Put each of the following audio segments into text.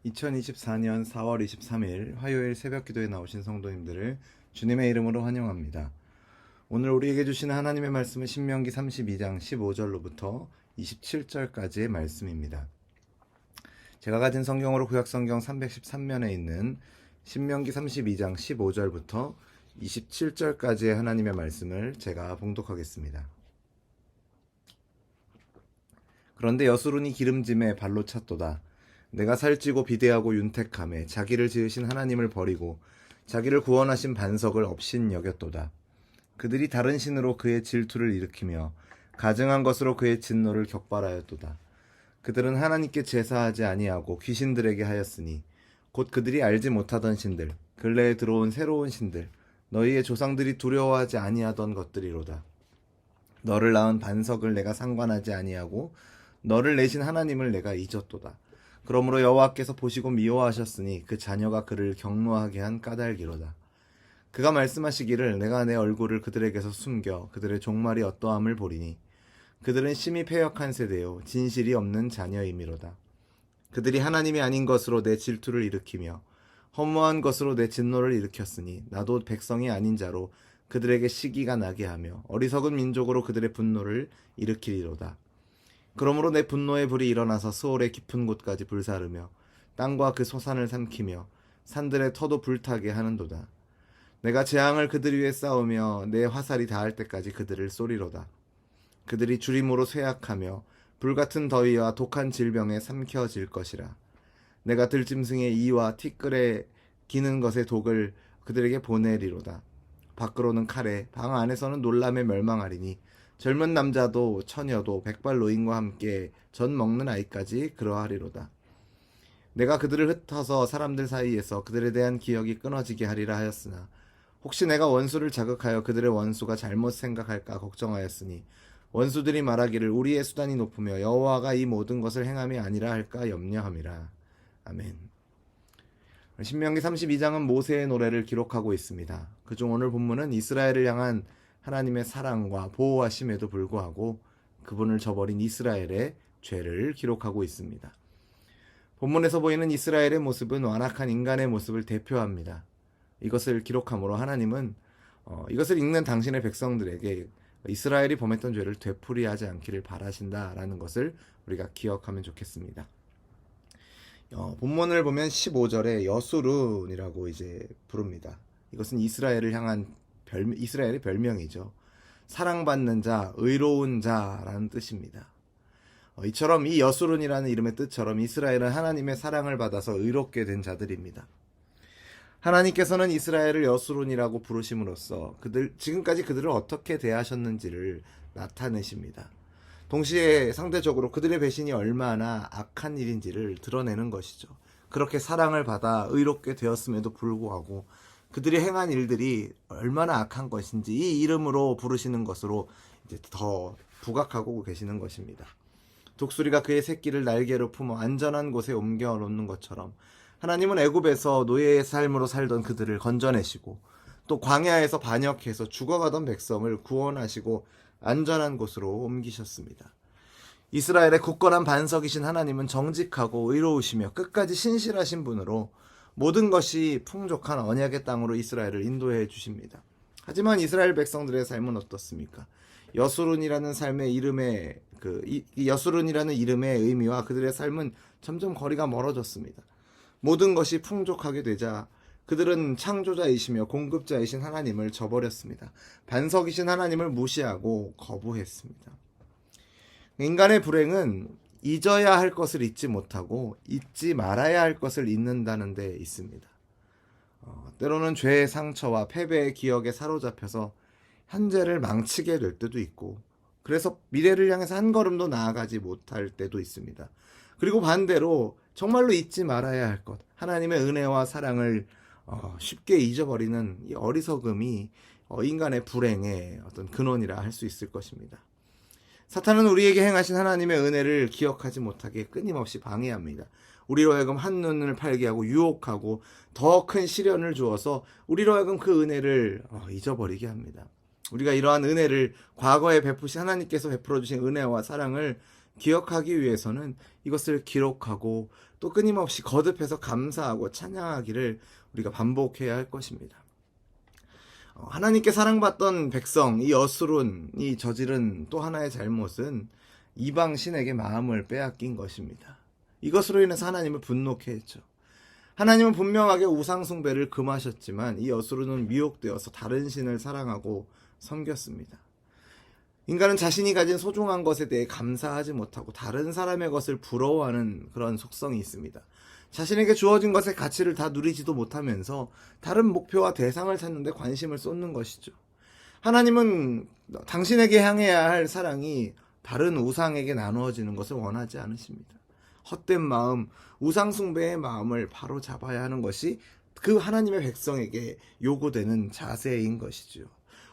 2024년 4월 23일 화요일 새벽 기도에 나오신 성도님들을 주님의 이름으로 환영합니다. 오늘 우리에게 주시는 하나님의 말씀은 신명기 32장 15절로부터 27절까지의 말씀입니다. 제가 가진 성경으로 구약성경 313면에 있는 신명기 32장 15절부터 27절까지의 하나님의 말씀을 제가 봉독하겠습니다. 그런데 여수론이 기름짐에 발로 찼도다. 내가 살찌고 비대하고 윤택함에 자기를 지으신 하나님을 버리고 자기를 구원하신 반석을 업신 여겼도다. 그들이 다른 신으로 그의 질투를 일으키며 가증한 것으로 그의 진노를 격발하였도다. 그들은 하나님께 제사하지 아니하고 귀신들에게 하였으니 곧 그들이 알지 못하던 신들, 근래에 들어온 새로운 신들, 너희의 조상들이 두려워하지 아니하던 것들이로다. 너를 낳은 반석을 내가 상관하지 아니하고 너를 내신 하나님을 내가 잊었도다. 그러므로 여호와께서 보시고 미워하셨으니 그 자녀가 그를 경노하게 한 까닭이로다. 그가 말씀하시기를 내가 내 얼굴을 그들에게서 숨겨 그들의 종말이 어떠함을 보리니 그들은 심히 패역한 세대요 진실이 없는 자녀이미로다. 그들이 하나님이 아닌 것으로 내 질투를 일으키며 허무한 것으로 내 진노를 일으켰으니 나도 백성이 아닌 자로 그들에게 시기가 나게 하며 어리석은 민족으로 그들의 분노를 일으키리로다. 그러므로 내 분노의 불이 일어나서 스올의 깊은 곳까지 불사르며 땅과 그 소산을 삼키며 산들의 터도 불타게 하는도다. 내가 재앙을 그들 위에 쌓으며 내 화살이 닿을 때까지 그들을 쏘리로다. 그들이 주림으로 쇠약하며 불같은 더위와 독한 질병에 삼켜질 것이라. 내가 들짐승의 이와 티끌에 기는 것의 독을 그들에게 보내리로다. 밖으로는 칼에 방 안에서는 놀람에 멸망하리니 젊은 남자도 처녀도 백발 노인과 함께 전 먹는 아이까지 그러하리로다. 내가 그들을 흩어서 사람들 사이에서 그들에 대한 기억이 끊어지게 하리라 하였으나 혹시 내가 원수를 자극하여 그들의 원수가 잘못 생각할까 걱정하였으니 원수들이 말하기를 우리의 수단이 높으며 여호와가 이 모든 것을 행함이 아니라 할까 염려함이라. 아멘. 신명기 32장은 모세의 노래를 기록하고 있습니다. 그중 오늘 본문은 이스라엘을 향한 하나님의 사랑과 보호하심에도 불구하고 그분을 저버린 이스라엘의 죄를 기록하고 있습니다. 본문에서 보이는 이스라엘의 모습은 완악한 인간의 모습을 대표합니다. 이것을 기록함으로 하나님은 이것을 읽는 당신의 백성들에게 이스라엘이 범했던 죄를 되풀이하지 않기를 바라신다라는 것을 우리가 기억하면 좋겠습니다. 본문을 보면 15절에 여수룬이라고 이제 부릅니다. 이것은 이스라엘을 향한 이스라엘의 별명이죠. 사랑받는 자, 의로운 자라는 뜻입니다. 이처럼 이 여수룬이라는 이름의 뜻처럼 이스라엘은 하나님의 사랑을 받아서 의롭게 된 자들입니다. 하나님께서는 이스라엘을 여수룬이라고 부르심으로써 지금까지 그들을 어떻게 대하셨는지를 나타내십니다. 동시에 상대적으로 그들의 배신이 얼마나 악한 일인지를 드러내는 것이죠. 그렇게 사랑을 받아 의롭게 되었음에도 불구하고 그들이 행한 일들이 얼마나 악한 것인지 이 이름으로 부르시는 것으로 이제 더 부각하고 계시는 것입니다. 독수리가 그의 새끼를 날개로 품어 안전한 곳에 옮겨 놓는 것처럼 하나님은 애굽에서 노예의 삶으로 살던 그들을 건져내시고 또 광야에서 반역해서 죽어가던 백성을 구원하시고 안전한 곳으로 옮기셨습니다. 이스라엘의 굳건한 반석이신 하나님은 정직하고 의로우시며 끝까지 신실하신 분으로 모든 것이 풍족한 언약의 땅으로 이스라엘을 인도해 주십니다. 하지만 이스라엘 백성들의 삶은 어떻습니까? 여수룬이라는 삶의 이름의 여수룬이라는 이름의 의미와 그들의 삶은 점점 거리가 멀어졌습니다. 모든 것이 풍족하게 되자 그들은 창조자이시며 공급자이신 하나님을 저버렸습니다. 반석이신 하나님을 무시하고 거부했습니다. 인간의 불행은 잊어야 할 것을 잊지 못하고 잊지 말아야 할 것을 잊는다는 데 있습니다. 때로는 죄의 상처와 패배의 기억에 사로잡혀서 현재를 망치게 될 때도 있고 그래서 미래를 향해서 한 걸음도 나아가지 못할 때도 있습니다. 그리고 반대로 정말로 잊지 말아야 할 것, 하나님의 은혜와 사랑을 쉽게 잊어버리는 이 어리석음이 인간의 불행의 어떤 근원이라 할 수 있을 것입니다. 사탄은 우리에게 행하신 하나님의 은혜를 기억하지 못하게 끊임없이 방해합니다. 우리로 하여금 한눈을 팔게 하고 유혹하고 더 큰 시련을 주어서 우리로 하여금 그 은혜를 잊어버리게 합니다. 우리가 이러한 은혜를 과거에 베푸신 하나님께서 베풀어 주신 은혜와 사랑을 기억하기 위해서는 이것을 기록하고 또 끊임없이 거듭해서 감사하고 찬양하기를 우리가 반복해야 할 것입니다. 하나님께 사랑받던 백성, 이 여수론이 저지른 또 하나의 잘못은 이방 신에게 마음을 빼앗긴 것입니다. 이것으로 인해서 하나님을 분노케 했죠. 하나님은 분명하게 우상숭배를 금하셨지만 이 여수론은 미혹되어서 다른 신을 사랑하고 섬겼습니다. 인간은 자신이 가진 소중한 것에 대해 감사하지 못하고 다른 사람의 것을 부러워하는 그런 속성이 있습니다. 자신에게 주어진 것의 가치를 다 누리지도 못하면서 다른 목표와 대상을 찾는 데 관심을 쏟는 것이죠. 하나님은 당신에게 향해야 할 사랑이 다른 우상에게 나누어지는 것을 원하지 않으십니다. 헛된 마음, 우상숭배의 마음을 바로 잡아야 하는 것이 그 하나님의 백성에게 요구되는 자세인 것이죠.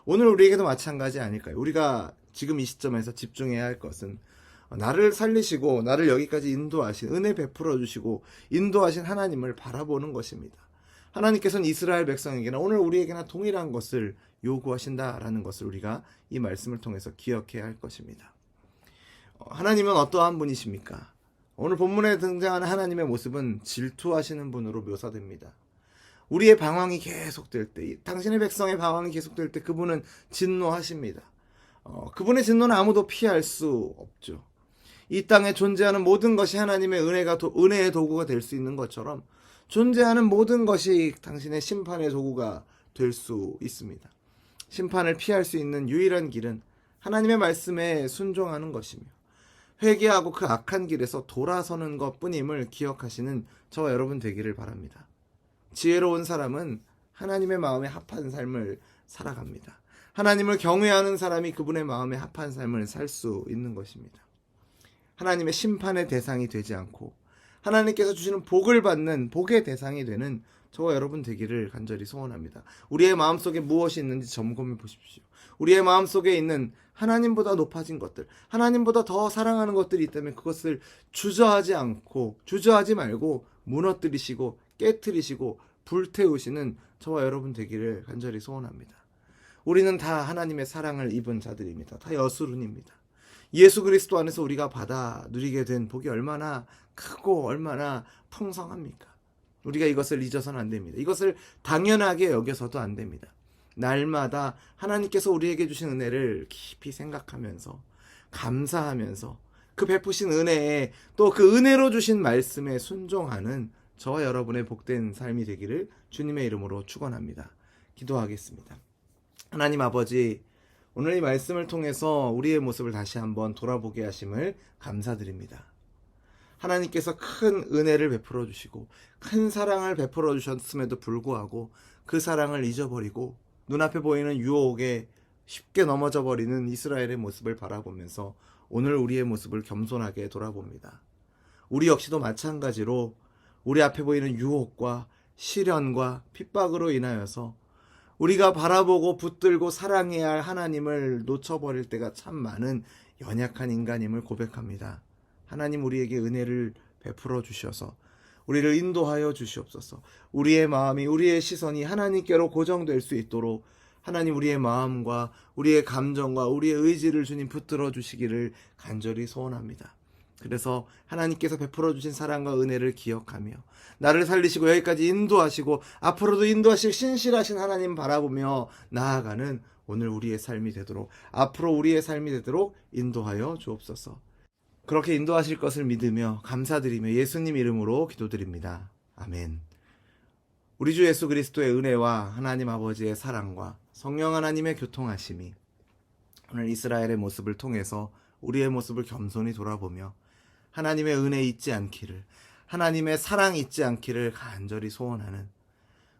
오늘 우리에게도 마찬가지 아닐까요? 우리가 지금 이 시점에서 집중해야 할 것은 나를 살리시고 나를 여기까지 인도하신, 은혜 베풀어 주시고 인도하신 하나님을 바라보는 것입니다. 하나님께서는 이스라엘 백성에게나 오늘 우리에게나 동일한 것을 요구하신다라는 것을 우리가 이 말씀을 통해서 기억해야 할 것입니다. 하나님은 어떠한 분이십니까? 오늘 본문에 등장하는 하나님의 모습은 질투하시는 분으로 묘사됩니다. 우리의 방황이 계속될 때, 당신의 백성의 방황이 계속될 때 그분은 진노하십니다. 그분의 진노는 아무도 피할 수 없죠. 이 땅에 존재하는 모든 것이 하나님의 은혜의 도구가 될 수 있는 것처럼 존재하는 모든 것이 당신의 심판의 도구가 될 수 있습니다. 심판을 피할 수 있는 유일한 길은 하나님의 말씀에 순종하는 것이며 회개하고 그 악한 길에서 돌아서는 것뿐임을 기억하시는 저와 여러분 되기를 바랍니다. 지혜로운 사람은 하나님의 마음에 합한 삶을 살아갑니다. 하나님을 경외하는 사람이 그분의 마음에 합한 삶을 살 수 있는 것입니다. 하나님의 심판의 대상이 되지 않고 하나님께서 주시는 복을 받는 복의 대상이 되는 저와 여러분 되기를 간절히 소원합니다. 우리의 마음속에 무엇이 있는지 점검해 보십시오. 우리의 마음속에 있는 하나님보다 높아진 것들, 하나님보다 더 사랑하는 것들이 있다면 그것을 주저하지 말고 무너뜨리시고 깨트리시고 불태우시는 저와 여러분 되기를 간절히 소원합니다. 우리는 다 하나님의 사랑을 입은 자들입니다. 다 여수론입니다. 예수 그리스도 안에서 우리가 받아 누리게 된 복이 얼마나 크고 얼마나 풍성합니까? 우리가 이것을 잊어서는 안 됩니다. 이것을 당연하게 여겨서도 안 됩니다. 날마다 하나님께서 우리에게 주신 은혜를 깊이 생각하면서 감사하면서 그 베푸신 은혜에 또 그 은혜로 주신 말씀에 순종하는 저와 여러분의 복된 삶이 되기를 주님의 이름으로 축원합니다. 기도하겠습니다. 하나님 아버지, 오늘 이 말씀을 통해서 우리의 모습을 다시 한번 돌아보게 하심을 감사드립니다. 하나님께서 큰 은혜를 베풀어 주시고 큰 사랑을 베풀어 주셨음에도 불구하고 그 사랑을 잊어버리고 눈앞에 보이는 유혹에 쉽게 넘어져 버리는 이스라엘의 모습을 바라보면서 오늘 우리의 모습을 겸손하게 돌아봅니다. 우리 역시도 마찬가지로 우리 앞에 보이는 유혹과 시련과 핍박으로 인하여서 우리가 바라보고 붙들고 사랑해야 할 하나님을 놓쳐버릴 때가 참 많은 연약한 인간임을 고백합니다. 하나님, 우리에게 은혜를 베풀어 주셔서 우리를 인도하여 주시옵소서. 우리의 마음이, 우리의 시선이 하나님께로 고정될 수 있도록 하나님, 우리의 마음과 우리의 감정과 우리의 의지를 주님 붙들어 주시기를 간절히 소원합니다. 그래서 하나님께서 베풀어 주신 사랑과 은혜를 기억하며 나를 살리시고 여기까지 인도하시고 앞으로도 인도하실 신실하신 하나님 바라보며 나아가는 오늘 우리의 삶이 되도록, 앞으로 우리의 삶이 되도록 인도하여 주옵소서. 그렇게 인도하실 것을 믿으며 감사드리며 예수님 이름으로 기도드립니다. 아멘. 우리 주 예수 그리스도의 은혜와 하나님 아버지의 사랑과 성령 하나님의 교통하심이 오늘 이스라엘의 모습을 통해서 우리의 모습을 겸손히 돌아보며 하나님의 은혜 잊지 않기를, 하나님의 사랑 잊지 않기를 간절히 소원하는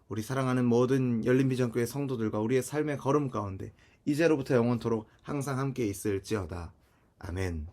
우리 사랑하는 모든 열린비전교회 성도들과 우리의 삶의 걸음 가운데 이제로부터 영원토록 항상 함께 있을지어다. 아멘.